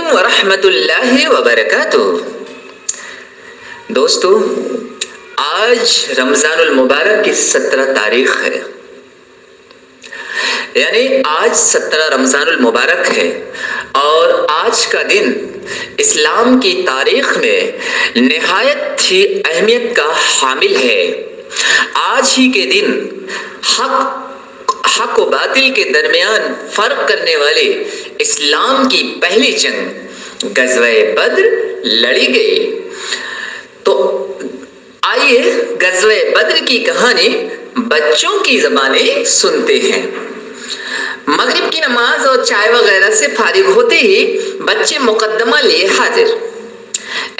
علیکم ورحمۃ اللہ وبرکاتہ۔ دوستو، آج رمضان المبارک کی 17 تاریخ ہے، یعنی آج 17 رمضان المبارک ہے، اور آج کا دن اسلام کی تاریخ میں نہایت ہی اہمیت کا حامل ہے۔ آج ہی کے دن حق و باطل کے درمیان فرق کرنے والے اسلام کی پہلی جنگ غزوہ بدر لڑی گئی۔ تو آئیے غزوہ بدر کی کہانی بچوں کی زبانیں سنتے ہیں۔ مغرب کی نماز اور چائے وغیرہ سے فارغ ہوتے ہی بچے مقدمہ لیے حاضر۔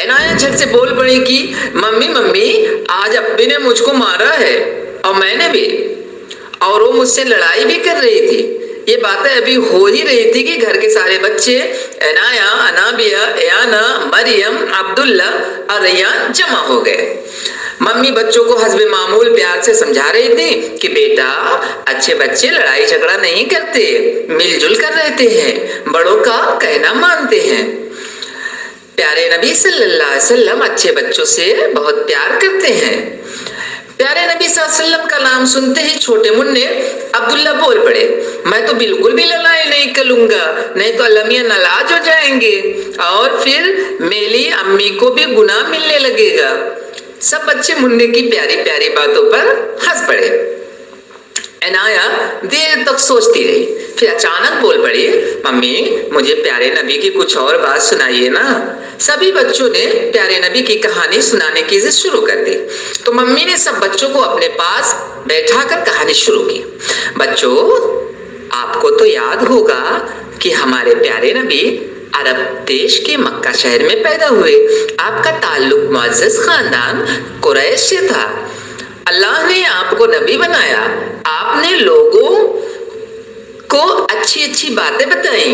عنایہ جھٹ سے بول پڑی کہ ممی آج ابی نے مجھ کو مارا ہے، اور میں نے بھی، اور وہ مجھ سے لڑائی بھی کر رہی تھی۔ یہ باتیں ابھی ہو ہی رہی تھی کہ گھر کے سارے بچے عنایہ، انابیہ، ایانا، مریم، عبداللہ اور ریان جمع ہو گئے۔ ممی بچوں کو حسب معمول پیار سے سمجھا رہی تھی کہ بیٹا، اچھے بچے لڑائی جھگڑا نہیں کرتے، مل جل کر رہتے ہیں، بڑوں کا کہنا مانتے ہیں۔ پیارے نبی صلی اللہ علیہ وسلم اچھے بچوں سے بہت پیار کرتے ہیں۔ پیارے نبی صلی اللہ علیہ وسلم کا نام سنتے ہی چھوٹے مننے عبداللہ بول پڑے، میں تو بالکل بھی لڑائی نہیں کروں گا، نہیں تو اللہ میاں ناراض ہو جائیں گے، اور پھر میری امی کو بھی گناہ ملنے لگے گا۔ سب بچے مننے کی پیاری پیاری باتوں پر ہنس پڑے۔ عنایہ دیر تک سوچتی رہی، پھر اچانک بول پڑی، ممی مجھے پیارے نبی کی کچھ اور بات سنائیے نا۔ سبھی بچوں نے پیارے نبی کی کہانی سنانے کی ضد شروع کر دی، تو ممی نے سب بچوں کو اپنے پاس بیٹھا کر کہانی شروع کی۔ بچوں، آپ کو تو یاد ہوگا کہ ہمارے پیارے نبی عرب دیش کے مکہ شہر میں پیدا ہوئے۔ آپ کا تعلق معزز خاندان قریش سے تھا۔ اللہ نے آپ کو نبی بنایا، آپ نے لوگوں کو اچھی اچھی باتیں بتائیں،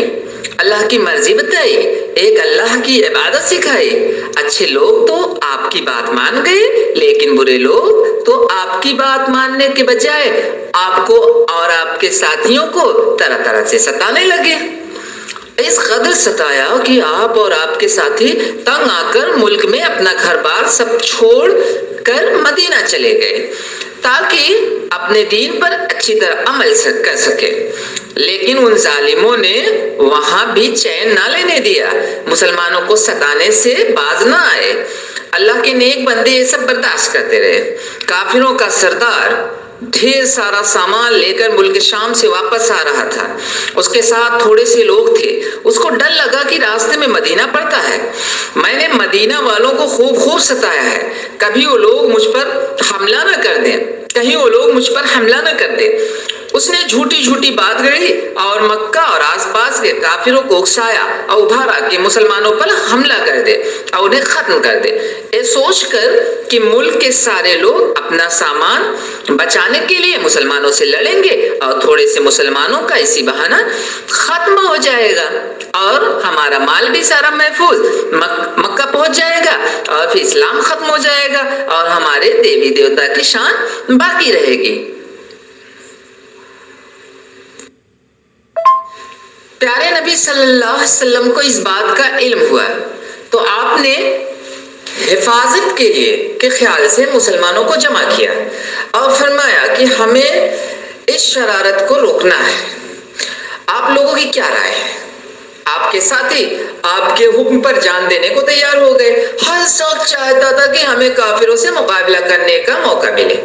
اللہ کی مرضی بتائی، ایک اللہ کی عبادت سکھائی۔ اچھے لوگ تو آپ کی بات مان گئے، لیکن برے لوگ تو آپ کی بات ماننے کے بجائے آپ کو اور آپ کے ساتھیوں کو طرح طرح سے ستانے لگے۔ اس قدر ستایا کہ آپ اور آپ کے ساتھی تنگ آ کر ملک میں اپنا گھر بار سب چھوڑ کر مدینہ چلے گئے تاکہ اپنے دین پر اچھی طرح عمل کر سکے، لیکن ان ظالموں نے وہاں بھی چین نہ لینے دیا، مسلمانوں کو ستانے سے باز نہ آئے۔ اللہ کے نیک بندے یہ سب برداشت کرتے رہے۔ کافروں کا سردار ڈھیر سارا سامان لے کر ملک شام سے واپس آ رہا تھا۔ اس کے ساتھ تھوڑے سے لوگ تھے۔ اس کو ڈر لگا کہ راستے میں مدینہ پڑتا ہے، میں نے مدینہ والوں کو خوب ستایا ہے، کبھی وہ لوگ مجھ پر حملہ نہ کر دیں، کہیں وہ لوگ مجھ پر حملہ نہ کر دیں۔ اس نے جھوٹی بات گڑھی اور مکہ اور آس پاس کے کافروں کو اکسایا اور ابھارا کہ مسلمانوں پر حملہ کر دے اور انہیں ختم کر دے، یہ سوچ کر کہ ملک کے سارے لوگ اپنا سامان بچانے کے لیے مسلمانوں سے لڑیں گے اور تھوڑے سے مسلمانوں کا اسی بہانہ ختم ہو جائے گا، اور ہمارا مال بھی سارا محفوظ مکہ پہنچ جائے گا، اور پھر اسلام ختم ہو جائے گا، اور ہمارے دیوی دیوتا کی شان باقی رہے گی۔ پیارے نبی صلی اللہ علیہ وسلم کو اس بات کا علم ہوا، تو آپ نے حفاظت کے لیے کے خیال سے مسلمانوں کو جمع کیا اور فرمایا کہ ہمیں اس شرارت کو روکنا ہے۔ آپ لوگوں کی کیا رائے ہے؟ آپ کے ساتھی آپ کے حکم پر جان دینے کو تیار ہو گئے۔ ہر شخص چاہتا تھا کہ ہمیں کافروں سے مقابلہ کرنے کا موقع ملے۔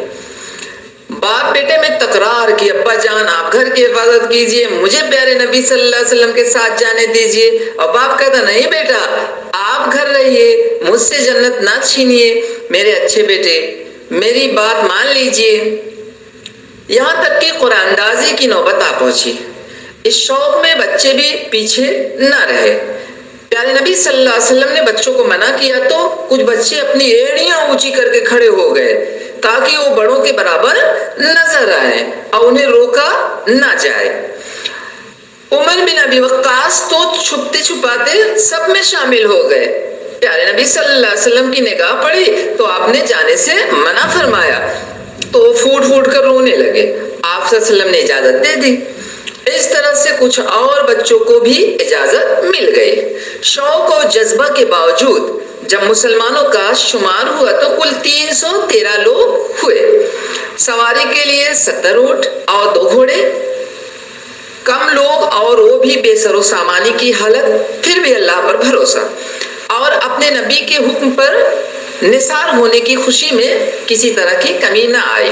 باپ بیٹے میں تکرار کی، ابا جان آپ گھر کی حفاظت کیجئے، مجھے پیارے نبی صلی اللہ علیہ وسلم کے ساتھ جانے دیجئے، اور باپ کہتا نہیں بیٹا آپ گھر رہیے، مجھ سے جنت نہ چھینیے، میرے اچھے بیٹے میری بات مان لیجئے۔ یہاں تک کہ قرآن اندازی کی نوبت آ پہنچی۔ اس شوق میں بچے بھی پیچھے نہ رہے۔ پیارے نبی صلی اللہ علیہ وسلم نے بچوں کو منع کیا تو کچھ بچے اپنی ایڑیاں اونچی کر کے کھڑے ہو گئے تاکہ وہ بڑوں کے برابر نظر آئے اور انہیں روکا نہ جائے۔ عمر بن ابی وقاص تو چھپتے چھپاتے سب میں شامل ہو گئے۔ پیارے نبی صلی اللہ علیہ وسلم کی نگاہ پڑی تو آپ نے جانے سے منع فرمایا، تو پھوٹ پھوٹ کر رونے لگے۔ آپ صلی اللہ علیہ وسلم نے اجازت دے دی۔ اس طرح سے کچھ اور بچوں کو بھی اجازت مل گئی۔ شوق اور جذبہ کے باوجود جب مسلمانوں کا شمار ہوا تو کل 313 لوگ ہوئے۔ سواری کے لیے 70 اونٹ اور 2 گھوڑے، کم لوگ اور وہ بھی بے سر و سامانی کی حالت، پھر بھی اللہ پر بھروسہ اور اپنے نبی کے حکم پر نثار ہونے کی خوشی میں کسی طرح کی کمی نہ آئی۔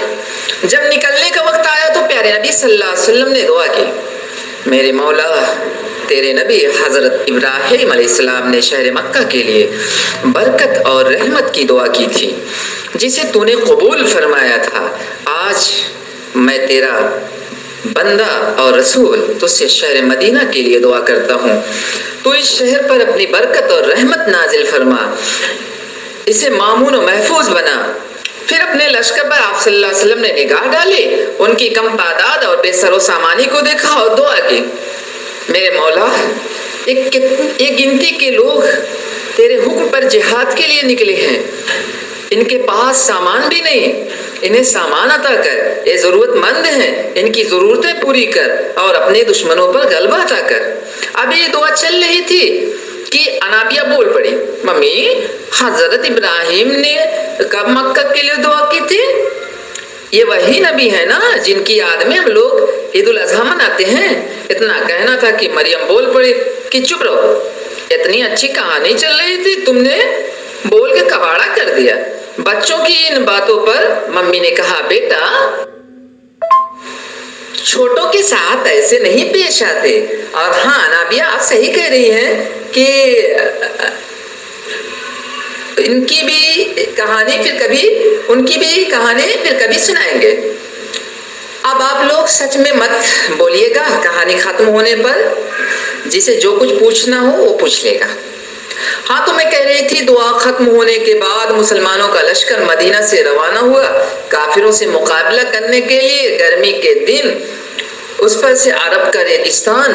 جب نکلنے کا وقت آیا تو پیارے نبی صلی اللہ علیہ وسلم نے دعا کی، میرے مولا تیرے نبی حضرت ابراہیم علیہ السلام نے شہر مکہ کے لیے برکت اور رحمت کی دعا کی تھی جسے تو نے قبول فرمایا تھا۔ آج میں تیرا بندہ اور رسول تجھ سے شہر مدینہ کے لیے دعا کرتا ہوں، تو اس شہر پر اپنی برکت اور رحمت نازل فرما، اسے مامون و محفوظ بنا۔ پھر اپنے لشکر پر آپ صلی اللہ علیہ وسلم نے نگاہ ڈالی، ان کی کم تعداد اور بے سر و سامانی کو دیکھا اور دعا کی، میرے مولا ایک گنتی کے لوگ تیرے حکم پر جہاد کے لیے نکلے ہیں، ان کے پاس سامان بھی نہیں، انہیں سامان عطا کر، یہ ضرورت مند ہیں، ان کی ضرورتیں پوری کر اور اپنے دشمنوں پر غلبہ عطا کر۔ ابھی یہ دعا چل رہی تھی کہ انابیہ بول پڑی، ممی حضرت ابراہیم نے کب مکہ کے لیے دعا کی تھی؟ یہ وہی نبی ہے نا جن کی یاد میں ہم لوگ عید الاضحیٰ مناتے ہیں۔ اتنا کہنا تھا کہ مریم بول پڑی کہ چپ رہو، اتنی اچھی کہانی چل رہی تھی، تم نے بول کے کباڑا کر دیا۔ بچوں کی ان باتوں پر ممی نے کہا، بیٹا چھوٹوں کے ساتھ ایسے نہیں پیش آتے۔ اور ہاں انابیہ آپ صحیح کہہ رہی ہیں کہ ان کی بھی کہانی پھر کبھی سنائیں گے۔ اب آپ لوگ سچ میں مت بولیے گا، کہانی ختم ہونے پر جسے جو کچھ پوچھنا ہو وہ پوچھ لے گا۔ ہاں تو میں کہہ رہی تھی، دعا ختم ہونے کے بعد مسلمانوں کا لشکر مدینہ سے روانہ ہوا کافروں سے مقابلہ کرنے کے لیے۔ گرمی کے دن اس پر سے عرب کا ریگستان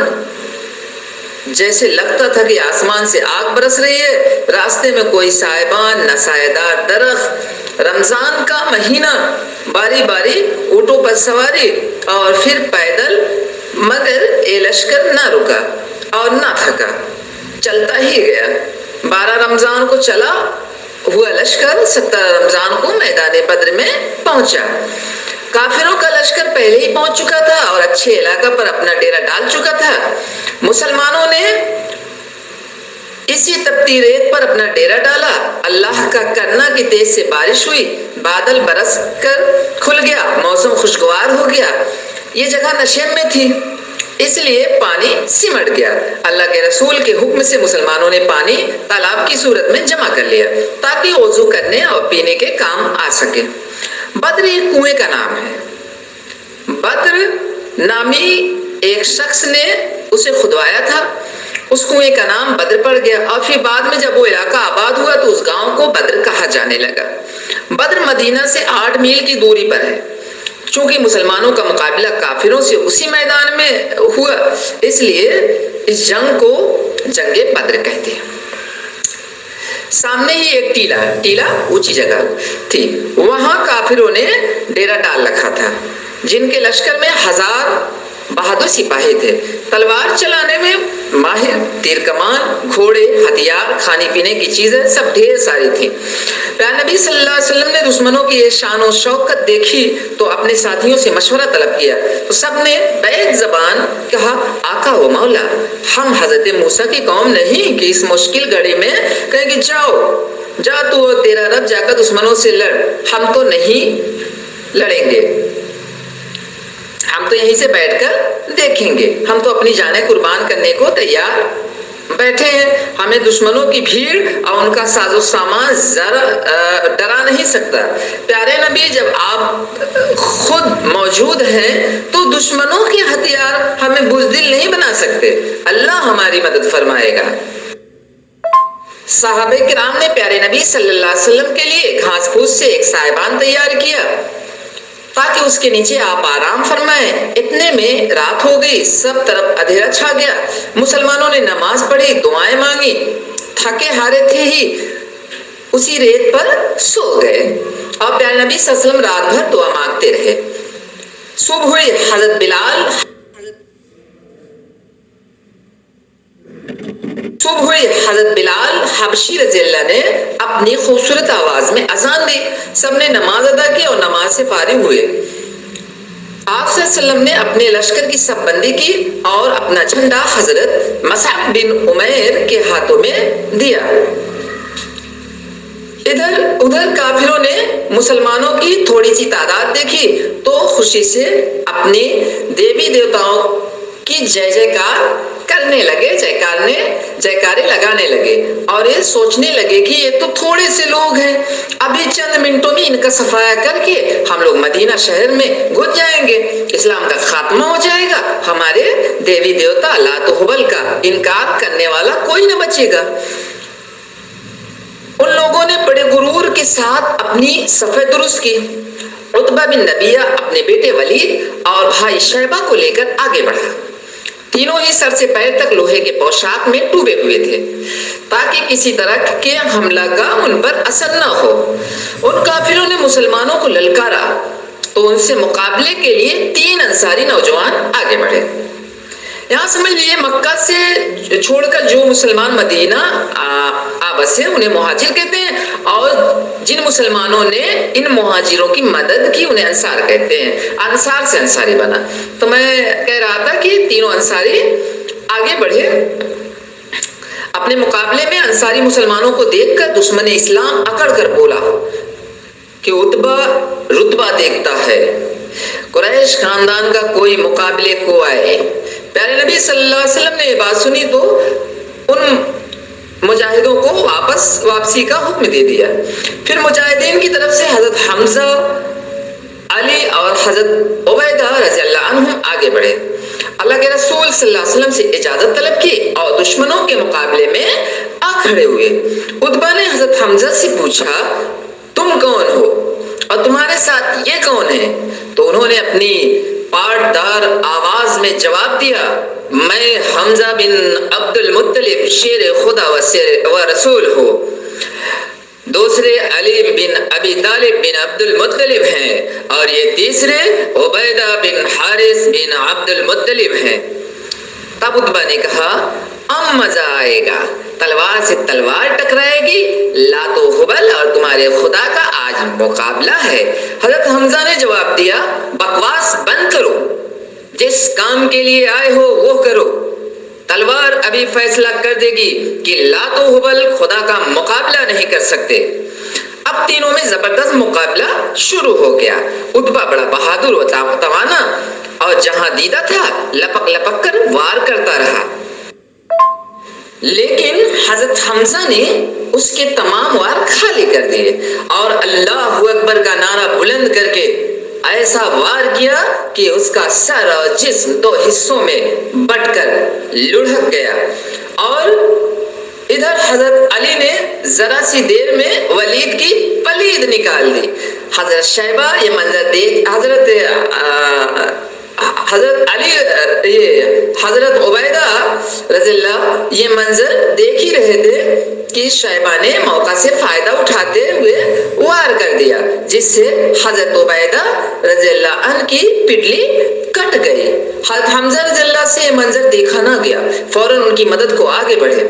جیسے لگتا تھا کہ آسمان سے آگ برس رہی ہے، راستے میں کوئی سائبان نہ سائیدار درخت۔ رمضان کا مہینہ، باری باری اونٹوں پر سواری اور پھر پیدل، مگر یہ لشکر نہ رکا اور نہ تھکا، چلتا ہی گیا۔ 12 رمضان کو چلا ہوا لشکر 17 رمضان کو میدان بدر میں پہنچا۔ کافروں کا لشکر پہلے ہی پہنچ چکا تھا اور اچھے علاقہ پر اپنا ڈیرا ڈال چکا تھا۔ مسلمانوں نے اسی تپتی ریت پر اپنا ڈیرا ڈالا۔ اللہ کا کرنا کی تیز سے بارش ہوئی، بادل برس کر کھل گیا، موسم خوشگوار ہو گیا۔ یہ جگہ نشیب میں تھی، اس لیے پانی سمٹ گیا۔ اللہ کے رسول کے حکم سے مسلمانوں نے پانی تالاب کی صورت میں جمع کر لیا تاکہ وضو کرنے اور پینے کے کام آ سکے۔ بدر ایک کنویں کا نام ہے۔ بدر نامی ایک شخص نے اسے کھدوایا تھا، اس کنویں کا نام بدر پڑ گیا، اور پھر بعد میں جب وہ علاقہ آباد ہوا تو اس گاؤں کو بدر کہا جانے لگا۔ بدر مدینہ سے 8 میل کی دوری پر ہے۔ چونکہ مسلمانوں کا مقابلہ کافروں سے اسی میدان میں ہوا، اس لیے اس جنگ کو جنگ بدر کہتے ہیں۔ سامنے ہی ایک ٹیلا اونچی جگہ تھی، وہاں کافروں نے ڈیرا ڈال رکھا تھا، جن کے لشکر میں 1000 بہادر سپاہی تھے، تلوار چلانے میں ماہر، تیر کمان، گھوڑے، ہتھیار، کھانے پینے کی چیزیں سب ڈھیر ساری تھیں۔ پیارے نبی صلی اللہ علیہ وسلم نے دشمنوں کی یہ شان و شوکت دیکھی تو اپنے ساتھیوں سے مشورہ طلب کیا، تو سب نے بیک زبان کہا، آقا و مولا، ہم حضرت موسیٰ کی قوم نہیں کہ اس مشکل گھڑی میں کہیں کہ جا تو تیرا رب جا کر دشمنوں سے لڑ، ہم تو نہیں لڑیں گے، ہم تو یہیں سے بیٹھ کر دیکھیں گے، ہم تو اپنی جانیں قربان کرنے کو تیار بیٹھے ہیں، ہمیں دشمنوں کی بھیڑ اور ان کا ساز و سامان ذرا ڈرا نہیں سکتا۔ پیارے نبی، جب آپ خود موجود ہیں تو دشمنوں کے ہتھیار ہمیں بزدل نہیں بنا سکتے، اللہ ہماری مدد فرمائے گا۔ صحابہ کرام نے پیارے نبی صلی اللہ علیہ وسلم کے لیے گھاس پھوس سے ایک سائبان تیار کیا تاکہ اس کے نیچے آپ آرام فرمائیں۔ اتنے میں رات ہو گئی، سب طرف اندھیرا چھا گیا۔ مسلمانوں نے نماز پڑھی، دعائیں مانگی، تھکے ہارے تھے ہی اسی ریت پر سو گئے، اور پیارے نبی صلی اللہ علیہ وسلم رات بھر دعا مانگتے رہے۔ صبح ہوئی، حضرت بلال صبح ہوئی، حضرت بلال حبشی رضی اللہ نے اپنی خوبصورت آواز میں اذان دی، سب نے نماز ادا کی اور نماز سے فارغ ہوئے۔ آپ صلی اللہ علیہ وسلم نے اپنے لشکر کی صف بندی کی اور اپنا جھنڈا حضرت مصعب بن عمیر کے ہاتھوں میں دیا۔ ادھر ادھر کافروں نے مسلمانوں کی تھوڑی سی تعداد دیکھی تو خوشی سے اپنے دیوی دیوتاؤں کی جے جےکار کرنے لگے، جےکارے لگانے لگے اور یہ سوچنے لگے کہ یہ تو تھوڑے سے لوگ ہیں، ابھی چند منٹوں میں ان کا صفایا کر کے ہم لوگ مدینہ شہر میں گھس جائیں گے، اسلام کا خاتمہ ہو جائے گا، ہمارے دیوی دیوتا لات و ہبل کا انکار کرنے والا کوئی نہ بچے گا۔ ان لوگوں نے بڑے غرور کے ساتھ اپنی صفیں درست کی۔ عتبہ بن ربیعہ اپنے بیٹے ولید اور بھائی شیبہ کو لے کر آگے بڑھا۔ تینوں ہی سر سے پیر تک لوہے کے پوشاک میں ڈوبے ہوئے تھے تاکہ کسی طرح کے حملہ کا ان پر اثر نہ ہو۔ ان کافروں نے مسلمانوں کو للکارا تو ان سے مقابلے کے لیے 3 انصاری نوجوان آگے بڑھے۔ یہاں سمجھ لیجیے مکہ سے چھوڑ کر جو مسلمان مدینہ بسے انہیں مہاجر کہتے ہیں، اور جن مسلمانوں نے ان مہاجروں کی مدد کی انہیں انصار کہتے ہیں۔ انصار سے انصاری بنا۔ تو میں کہہ رہا تھا کہ تینوں انصاری آگے بڑھے۔ اپنے مقابلے میں انصاری مسلمانوں کو دیکھ کر دشمن اسلام اکڑ کر بولا کہ عتبہ رتبہ دیکھتا ہے، قریش خاندان کا کوئی مقابلے کو آئے۔ پیارے نبی صلی اللہ علیہ وسلم نے یہ بات سنی تو ان مجاہدوں کو واپسی کا حکم دے دیا۔ پھر مجاہدین کی طرف سے حضرت حمزہ، علی اور حضرت عبیدہ رضی اللہ عنہم آگے بڑھے، اللہ کے رسول صلی اللہ علیہ وسلم سے اجازت طلب کی اور دشمنوں کے مقابلے میں آ کھڑے ہوئے۔ عتبہ نے حضرت حمزہ سے پوچھا تم کون ہو اور تمہارے ساتھ یہ کون ہے؟ تو انہوں نے اپنی پاٹدار آواز میں جواب دیا، میں حمزہ بن عبد المطلب شیر خدا و رسول ہوں۔ دوسرے علی بن ابی طالب بن عبد المطلب ہیں اور یہ تیسرے عبیدہ بن حارث بن عبد المطلب ہیں۔ تب عتبہ نے کہا اب مزہ آئے گا، تلوار سے تلوار ٹکرائے گی، لات و ہبل اور تمہارے خدا کا آج مقابلہ ہے۔ حضرت حمزہ نے جواب دیا بکواس بند کرو، جس کام کے لیے آئے ہو وہ کرو، تلوار ابھی فیصلہ کر دے گی کہ لات و ہبل خدا کا مقابلہ نہیں کر سکتے۔ اب تینوں میں زبردست مقابلہ شروع ہو گیا۔ عتبہ بڑا بہادر و توانا اور جہاں دیدہ تھا لپک لپک کر وار کرتا رہا، لیکن حضرت حمزہ نے اس کے تمام وار خالی کر دیے اور اللہ اکبر کا نعرہ بلند کر کے ایسا وار کیا کہ اس کا سر اور جسم 2 حصوں میں بٹ کر لڑھک گیا۔ اور ادھر حضرت علی نے ذرا سی دیر میں ولید کی پلید نکال دی۔ حضرت شیبہ یہ منظر دیکھ حضرت علی حضرت عبیدہ رضی اللہ یہ منظر دیکھ ہی رہے تھے کہ شیبہ نے موقع سے فائدہ اٹھاتے ہوئے وار کر دیا، جس سے حضرت عبیدہ رضی اللہ عنہ کی پٹلی کٹ گئی۔ حضرت حمزہ رضی اللہ سے یہ منظر دیکھا نہ گیا، فوراً ان کی مدد کو آگے بڑھے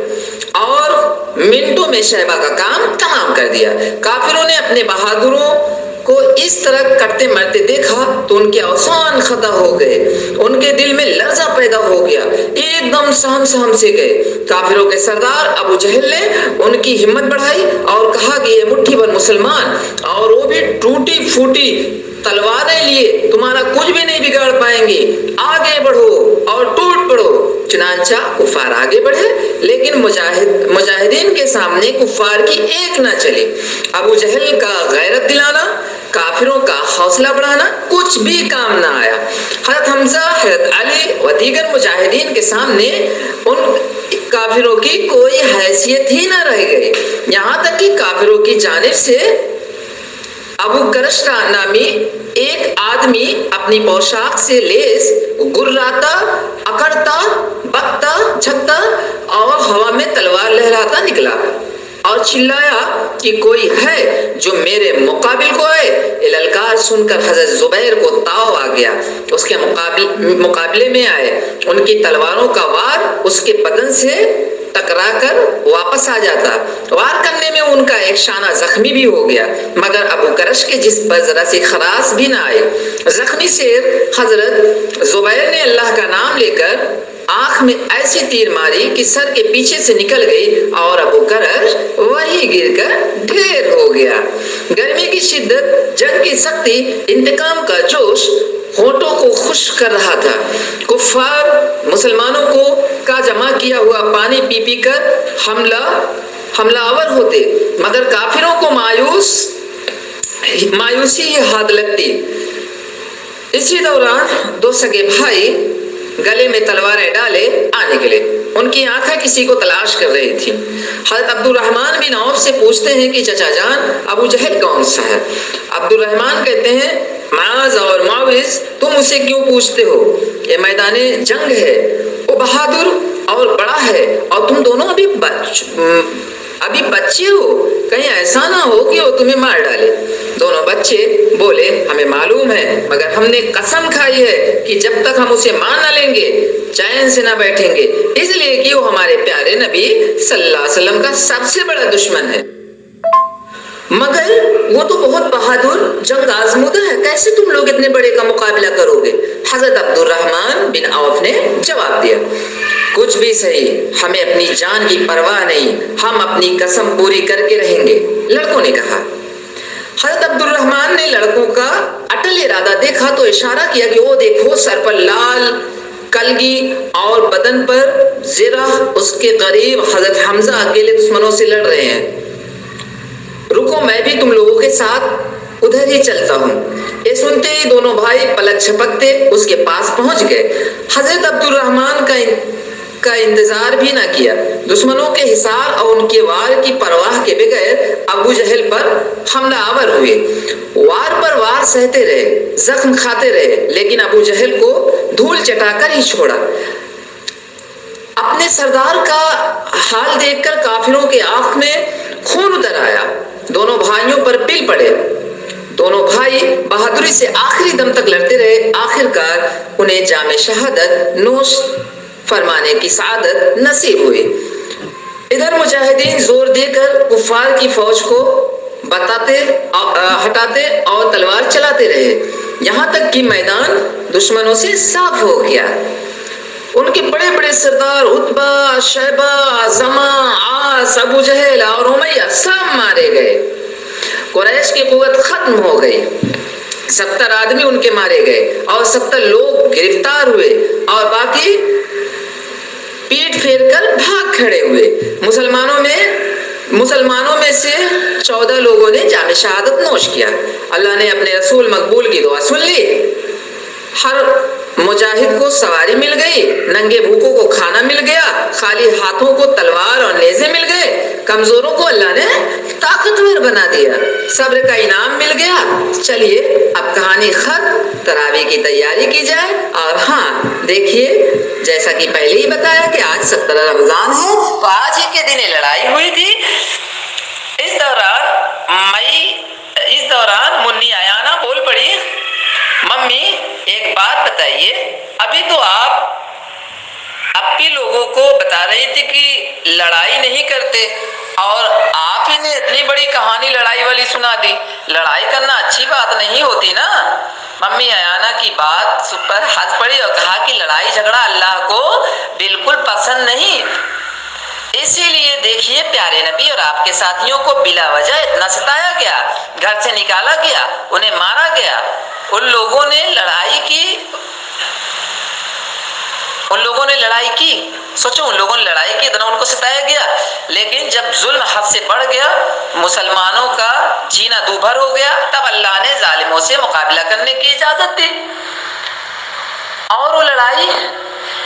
اور منٹوں میں شیبہ کا کام تمام کر دیا۔ کافروں نے اپنے بہادروں کو اس طرح کٹتے مرتے دیکھا تو ان کے اوسان ختم ہو گئے، ان کے دل میں لرزہ پیدا ہو گیا، ایک دم سہم سے گئے۔ کافروں کے سردار ابو جہل نے ان کی ہمت بڑھائی اور کہا کہ یہ مٹھی بھر مسلمان اور وہ بھی ٹوٹی پھوٹی تلواریں لیے تمہارا کچھ بھی نہیں بگاڑ پائیں گے، آگے بڑھو اور ٹوٹ پڑو۔ چنانچہ کفار آگے بڑھے لیکن مجاہدین کے سامنے کفار کی ایک نہ چلی۔ ابو جہل کا غیرت دلانا، کافروں کا حوصلہ بڑھانا کچھ بھی کام نہ آیا۔ حضرت حمزہ، حضرت علی و دیگر مجاہدین کے سامنے ان کافروں کی کوئی حیثیت ہی نہ رہ گئی، یہاں تک کہ کافروں کی جانب سے ابو کرشتا نامی ایک آدمی اپنی پوشاک سے لیس گراتا، اکڑتا، بکتا، جھکتا اور ہوا میں تلوار لہراتا نکلا اور چلایا کہ کوئی ہے جو میرے مقابل کو آئے۔ یہ للکار سن کر حضرت زبیر کو تاؤ آ گیا، اس کے مقابلے میں آئے۔ ان کی تلواروں کا وار اس کے بدن سے ٹکرا کر واپس آ جاتا۔ وار کرنے میں ان کا ایک شانہ زخمی بھی ہو گیا، مگر ابو کرش کے جسم پر ذرا سی خراش بھی نہ آئی۔ زخمی شیر حضرت زبیر نے اللہ کا نام لے کر آنکھ میں ایسی تیر ماری کہ سر کے پیچھے سے نکل گئی اور ابو کرش وہی گر کر ڈھیر ہو گیا۔ گرمی کی شدت، جنگ کی سختی، انتقام کا جوش ہونٹوں کو خشک کر رہا تھا۔ کفار مسلمانوں کو کا جمع کیا ہوا پانی پی پی کر حملہ آور ہوتے، مگر کافروں کو مایوسی ہی ہاتھ لگتی۔ اسی دوران دو سگے بھائی گلے میں تلواریں ڈالے آ نکلے۔ ان کی آنکھیں کسی کو تلاش کر رہی تھی۔ حضرت عبد الرحمن بن عوف سے پوچھتے ہیں کہ چچا جان ابو جہل کون سا ہے؟ عبد الرحمن کہتے ہیں معاذ اور معوذ تم اسے کیوں پوچھتے ہو؟ یہ میدان جنگ ہے، وہ بہادر اور بڑا ہے، اور تم دونوں ابھی بچے ہو، کہیں ایسا نہ ہو کہ وہ تمہیں مار ڈالے۔ دونوں بچے بولے ہمیں معلوم ہے، مگر ہم نے قسم کھائی ہے کہ جب تک ہم اسے مان نہ لیں گے چین سے نہ بیٹھیں گے، اس لیے کہ وہ ہمارے پیارے نبی صلی اللہ علیہ وسلم کا سب سے بڑا دشمن ہے۔ مگر وہ تو بہت بہادر جنگ آزمودہ ہے، کیسے تم لوگ اتنے بڑے کا مقابلہ کرو گے؟ حضرت عبد الرحمن بن عوف نے جواب دیا کچھ بھی صحیح، ہمیں اپنی جان کی پرواہ نہیں، ہم اپنی قسم پوری کر کے رہیں گے، لڑکوں نے کہا۔ حضرت عبد الرحمن نے لڑکوں کا اٹل ارادہ دیکھا تو اشارہ کیا کہ وہ دیکھو سر پر لال کلگی اور بدن پر زرہ، اس کے قریب حضرت حمزہ اکیلے دشمنوں سے لڑ رہے ہیں، رکو میں بھی تم لوگوں کے ساتھ ادھر ہی چلتا ہوں۔ یہ سنتے ہی دونوں بھائی پلک جھپکتے اس کے پاس پہنچ گئے۔ حضرت عبد الرحمن کا انتظار بھی نہ کیا، دشمنوں کے حصار اور ان کے وار کی پرواہ کے بغیر ابو جہل پر حملہ آور ہوئے۔ وار پر وار سہتے رہے، زخم کھاتے رہے، لیکن ابو جہل کو دھول چٹا کر ہی چھوڑا۔ اپنے سردار کا حال دیکھ کر کافروں کے آنکھ میں خون اتر آیا، دونوں بھائیوں پر پل پڑے۔ دونوں بھائی بہادری سے آخری دم تک لڑتے رہے، آخرکار انہیں جام شہادت نوش فرمانے کی سعادت نصیب ہوئی۔ ادھر مجاہدین زور دے کر کفار کی فوج کو ہٹاتے اور تلوار چلاتے رہے، یہاں تک کہ میدان دشمنوں سے صاف ہو گیا۔ ان کے بڑے بڑے سردار عتبہ، شیبہ، زما، عاص، ابو جہل اور امیہ سب مارے گئے۔ قریش کی قوت ختم ہو گئی، 70 آدمی ان کے مارے گئے اور 70 لوگ گرفتار ہوئے اور باقی پیٹ پھیر کر بھاگ کھڑے ہوئے۔ مسلمانوں میں سے 14 لوگوں نے جام شہادت نوش کیا۔ اللہ نے اپنے رسول مقبول کی دعا سن لی، ہر مجاہد کو سواری مل گئی، ننگے بھوکوں کو کھانا مل گیا، خالی ہاتھوں کو تلوار اور نیزے مل گئے، کمزوروں کو اللہ نے طاقتور بنا دیا، صبر کا انعام مل گیا۔ چلیے اب کہانی ختم، تراویح کی تیاری کی جائے۔ اور ہاں دیکھیے، جیسا کہ پہلے ہی بتایا کہ آج 17 رمضان ہے، تو آج ہی کے دن لڑائی ہوئی تھی۔ اس دوران منی آیانہ بول پڑی ممی ایک بات بتائیے، ابھی تو آپ اپنے لوگوں کو بتا رہی تھی کہ لڑائی نہیں کرتے اور آپ ہی نے اتنی بڑی کہانی لڑائی والی سنا دی۔ لڑائی کرنا اچھی بات نہیں ہوتی نا؟ ممی ایانہ کی بات پر ہنس پڑی اور کہا کہ لڑائی جھگڑا اللہ کو بالکل پسند نہیں، اسی لیے دیکھیے پیارے نبی اور آپ کے ساتھیوں کو بلا وجہ اتنا ستایا گیا، گھر سے نکالا گیا، انہیں مارا گیا۔ ان لوگوں نے لڑائی کی، سوچو ان لوگوں نے لڑائی کی، اتنا ان کو ستایا گیا، لیکن جب ظلم حد سے بڑھ گیا، مسلمانوں کا جینا دوبھر ہو گیا، تب اللہ نے ظالموں سے مقابلہ کرنے کی اجازت دی۔ اور وہ لڑائی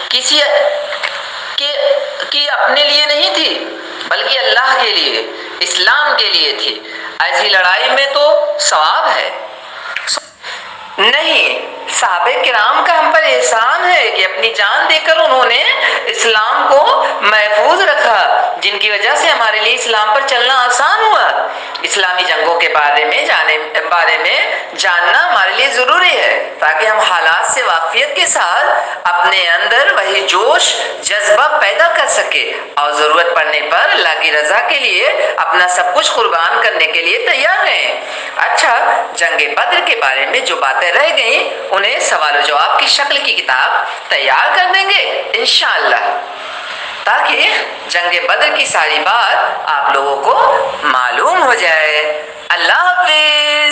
کسی کی اپنے لیے نہیں تھی، بلکہ اللہ کے لیے، اسلام کے لیے تھی۔ ایسی لڑائی میں تو ثواب ہے نہیں، صحابہ کرام کا ہم پر احسان ہے کہ اپنی جان دے کر انہوں نے اسلام کو محفوظ رکھا، جن کی وجہ سے ہمارے لیے اسلام پر چلنا آسان ہوا۔ اسلامی جنگوں کے بارے میں جاننا ہمارے لیے ضروری ہے تاکہ ہم حالات سے واقفیت کے ساتھ اپنے اندر وہی جوش جذبہ پیدا کر سکے اور ضرورت پڑنے پر اللہ کی رضا کے لیے اپنا سب کچھ قربان کرنے کے لیے تیار رہیں۔ اچھا، جنگ بدر کے بارے میں جو باتیں رہ گئیں انہیں سوال و جواب کی شکل کی کتاب تیار کر دیں گے انشاءاللہ، تاکہ جنگ بدر کی ساری بات آپ لوگوں کو معلوم ہو جائے۔ اللہ حافظ۔